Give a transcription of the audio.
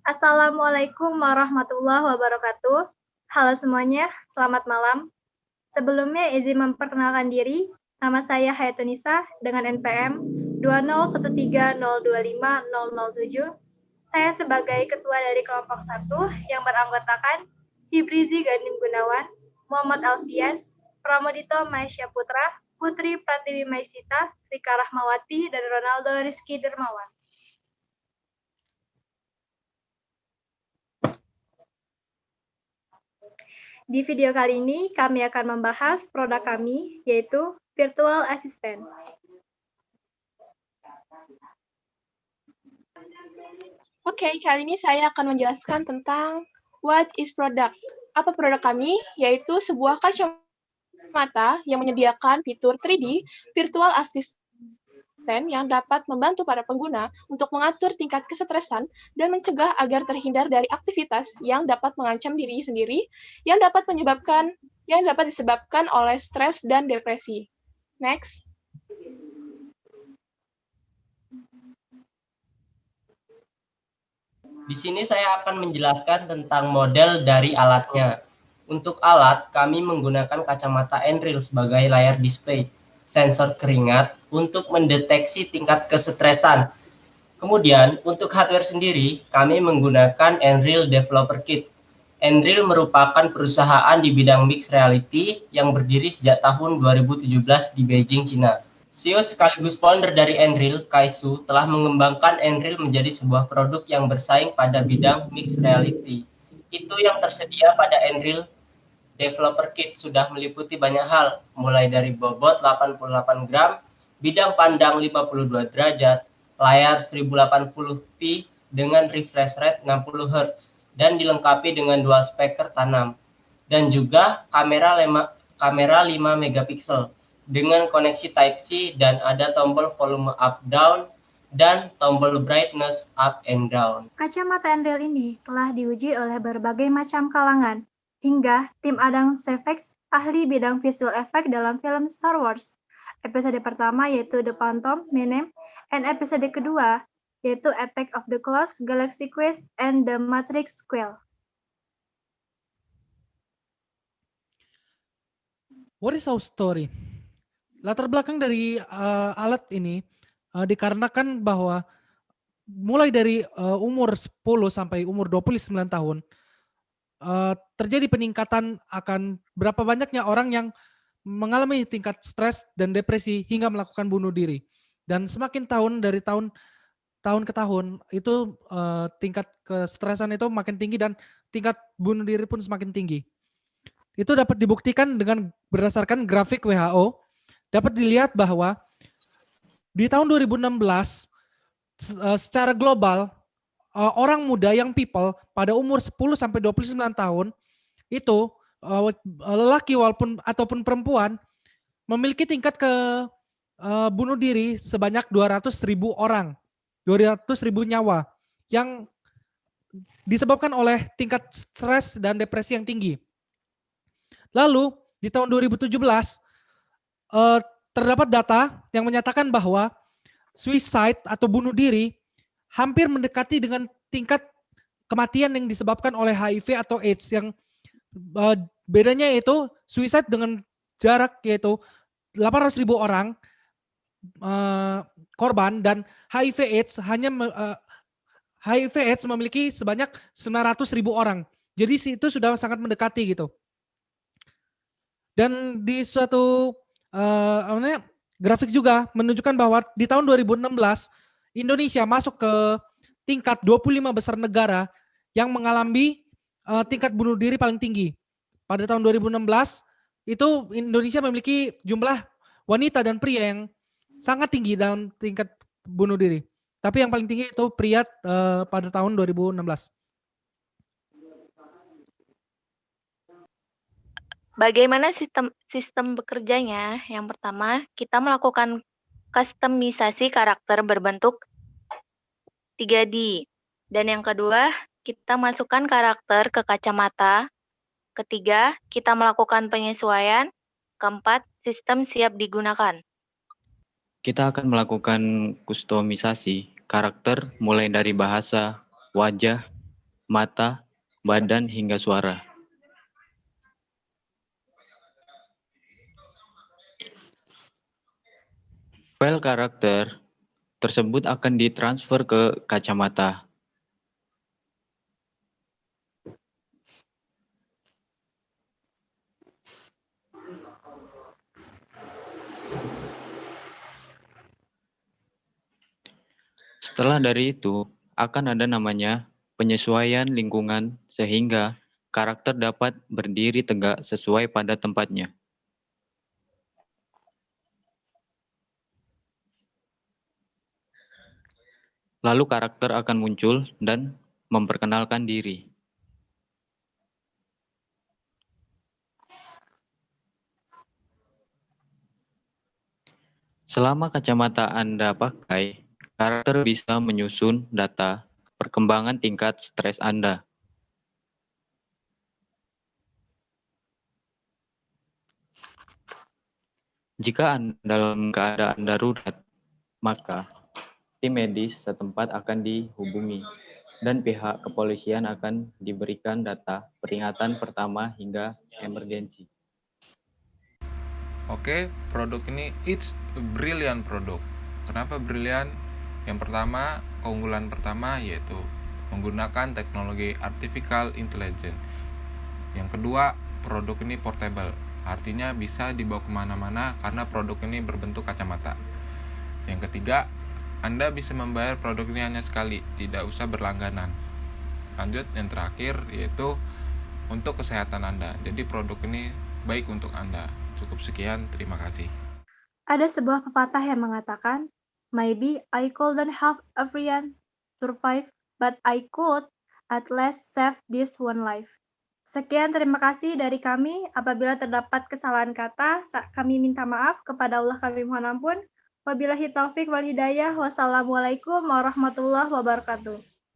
Assalamualaikum warahmatullahi wabarakatuh. Halo semuanya, selamat malam. Sebelumnya izin memperkenalkan diri, nama saya Hayatunisa dengan NPM 20130250007. Saya sebagai ketua dari kelompok 1 yang beranggotakan Hibrizi Ganim Gunawan, Muhammad Alfian, Pramodito Maisya Putra, Putri Pratiwi Maisita, Rika Rahmawati, dan Ronaldo Rizky Dermawan. Di video kali ini, kami akan membahas produk kami, yaitu Virtual Assistant. Oke, kali ini saya akan menjelaskan tentang what is product. Apa produk kami? Yaitu sebuah kacamata yang menyediakan fitur 3D Virtual Assistant yang dapat membantu para pengguna untuk mengatur tingkat kesetresan dan mencegah agar terhindar dari aktivitas yang dapat mengancam diri sendiri yang dapat disebabkan oleh stres dan depresi. Next. Di sini saya akan menjelaskan tentang model dari alatnya. Untuk alat, kami menggunakan kacamata Nreal sebagai layar display, sensor keringat untuk mendeteksi tingkat kesetresan. Kemudian, untuk hardware sendiri, kami menggunakan Nreal Developer Kit. Nreal merupakan perusahaan di bidang mixed reality yang berdiri sejak tahun 2017 di Beijing, Cina. CEO sekaligus founder dari Nreal, Kai-Su, telah mengembangkan Nreal menjadi sebuah produk yang bersaing pada bidang mixed reality. Itu yang tersedia pada Nreal Developer Kit sudah meliputi banyak hal, mulai dari bobot 88 gram, bidang pandang 52 derajat, layar 1080p dengan refresh rate 60 Hz, dan dilengkapi dengan dual speaker tanam, dan juga kamera 5 megapiksel dengan koneksi Type-C dan ada tombol volume up-down dan tombol brightness up and down. Kacamata Nreal ini telah diuji oleh berbagai macam kalangan, hingga tim Adam Effects, ahli bidang visual effect dalam film Star Wars. Episode pertama yaitu The Phantom Menace, dan episode kedua yaitu Attack of the Clones, Galaxy Quest, and The Matrix Sequel. What is our story? Latar belakang dari alat ini dikarenakan bahwa mulai dari umur 10 sampai umur 29 tahun terjadi peningkatan akan berapa banyaknya orang yang mengalami tingkat stres dan depresi hingga melakukan bunuh diri. Dan semakin tahun ke tahun itu tingkat kestresan itu makin tinggi dan tingkat bunuh diri pun semakin tinggi. Itu dapat dibuktikan dengan berdasarkan grafik WHO. Dapat dilihat bahwa di tahun 2016 secara global orang muda yang people pada umur 10 sampai 29 tahun itu lelaki ataupun perempuan memiliki tingkat bunuh diri sebanyak 200.000 orang, 200.000 nyawa yang disebabkan oleh tingkat stres dan depresi yang tinggi. Lalu di tahun 2017 terdapat data yang menyatakan bahwa suicide atau bunuh diri hampir mendekati dengan tingkat kematian yang disebabkan oleh HIV atau AIDS, yang bedanya yaitu suicide dengan jarak yaitu 800.000 orang korban, dan HIV AIDS memiliki sebanyak 900.000 orang. Jadi itu sudah sangat mendekati gitu. Dan di suatu grafik juga menunjukkan bahwa di tahun 2016 Indonesia masuk ke tingkat 25 besar negara yang mengalami tingkat bunuh diri paling tinggi. Pada tahun 2016 itu Indonesia memiliki jumlah wanita dan pria yang sangat tinggi dalam tingkat bunuh diri. Tapi yang paling tinggi itu pria pada tahun 2016. Bagaimana sistem bekerjanya? Yang pertama, kita melakukan kustomisasi karakter berbentuk 3D. Dan yang kedua, kita masukkan karakter ke kacamata. Ketiga, kita melakukan penyesuaian. Keempat, sistem siap digunakan. Kita akan melakukan kustomisasi karakter mulai dari bahasa, wajah, mata, badan, hingga suara. File karakter tersebut akan ditransfer ke kacamata. Setelah dari itu, akan ada namanya penyesuaian lingkungan sehingga karakter dapat berdiri tegak sesuai pada tempatnya. Lalu karakter akan muncul dan memperkenalkan diri. Selama kacamata Anda pakai, karakter bisa menyusun data perkembangan tingkat stres Anda. Jika Anda dalam keadaan darurat, maka tim medis setempat akan dihubungi dan pihak kepolisian akan diberikan data peringatan pertama hingga emergensi. Oke, produk ini it's a brilliant product. Kenapa brilliant? Yang pertama, keunggulan pertama yaitu menggunakan teknologi artificial intelligence. Yang kedua, produk ini portable. Artinya bisa dibawa kemana-mana karena produk ini berbentuk kacamata. Yang ketiga, Anda bisa membayar produk ini hanya sekali, tidak usah berlangganan. Lanjut, yang terakhir yaitu untuk kesehatan Anda. Jadi produk ini baik untuk Anda. Cukup sekian, terima kasih. Ada sebuah pepatah yang mengatakan, maybe I couldn't help everyone survive, but I could at least save this one life. Sekian, terima kasih dari kami. Apabila terdapat kesalahan kata, kami minta maaf. Kepada Allah kami mohon ampun. Wabillahi taufik wal hidayah. Wassalamualaikum warahmatullahi wabarakatuh.